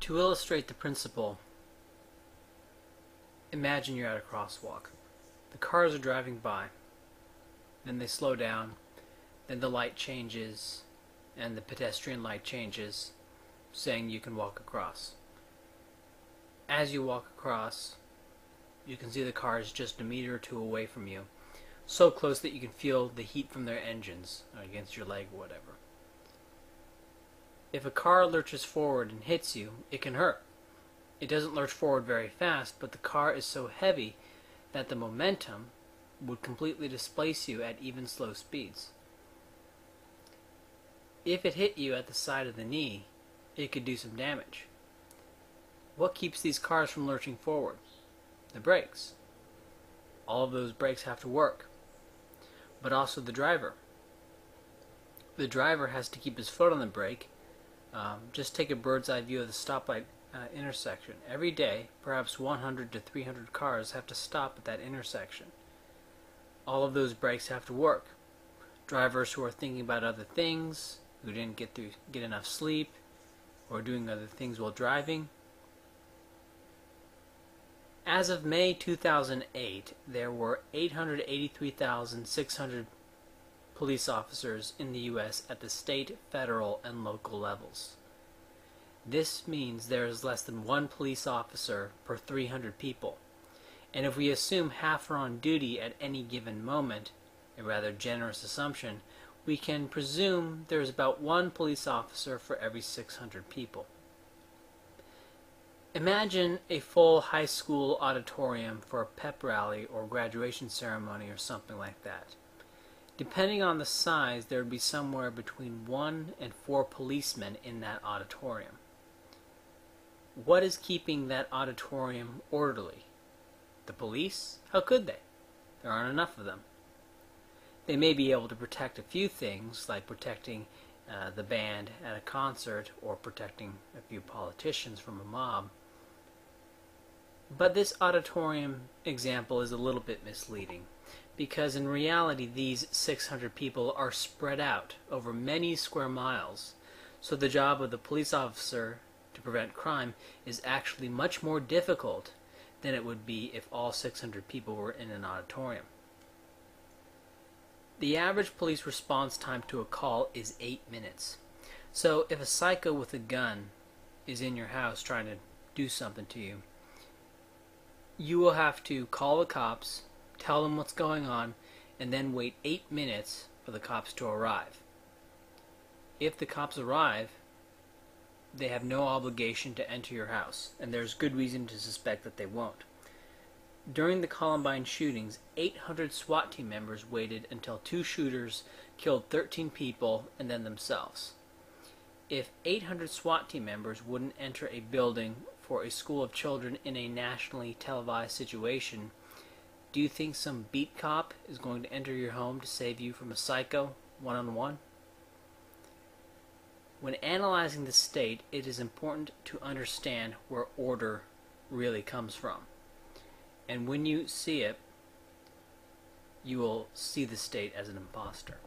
To illustrate the principle, imagine you're at a crosswalk. The cars are driving by, then they slow down, then the light changes, and the pedestrian light changes, saying you can walk across. As you walk across, you can see the cars just a meter or two away from you, so close that you can feel the heat from their engines against your leg or whatever. If a car lurches forward and hits you, it can hurt. It doesn't lurch forward very fast, but the car is so heavy that the momentum would completely displace you at even slow speeds. If it hit you at the side of the knee, it could do some damage. What keeps these cars from lurching forward? The brakes. All of those brakes have to work, but also the driver. The driver has to keep his foot on the brake. Just take a bird's eye view of the stoplight intersection. Every day, perhaps 100 to 300 cars have to stop at that intersection. All of those brakes have to work. Drivers who are thinking about other things, who didn't get enough sleep, or doing other things while driving. As of May 2008, there were 883,600 police officers in the U.S. at the state, federal, and local levels. This means there is less than one police officer per 300 people. And if we assume half are on duty at any given moment, a rather generous assumption, we can presume there is about one police officer for every 600 people. Imagine a full high school auditorium for a pep rally or graduation ceremony or something like that. Depending on the size, there would be somewhere between 1 and 4 policemen in that auditorium. What is keeping that auditorium orderly? The police? How could they? There aren't enough of them. They may be able to protect a few things, like protecting the band at a concert or protecting a few politicians from a mob. But this auditorium example is a little bit misleading, because in reality these 600 people are spread out over many square miles, so the job of the police officer to prevent crime is actually much more difficult than it would be if all 600 people were in an auditorium. The average police response time to a call is 8 minutes. So if a psycho with a gun is in your house trying to do something to you, you will have to call the cops, tell them what's going on, and then wait 8 minutes for the cops to arrive. If the cops arrive, they have no obligation to enter your house, and there's good reason to suspect that they won't. During the Columbine shootings, 800 SWAT team members waited until 2 shooters killed 13 people and then themselves. If 800 SWAT team members wouldn't enter a building for a school of children in a nationally televised situation, do you think some beat cop is going to enter your home to save you from a psycho one-on-one? When analyzing the state, it is important to understand where order really comes from. And when you see it, you will see the state as an imposter.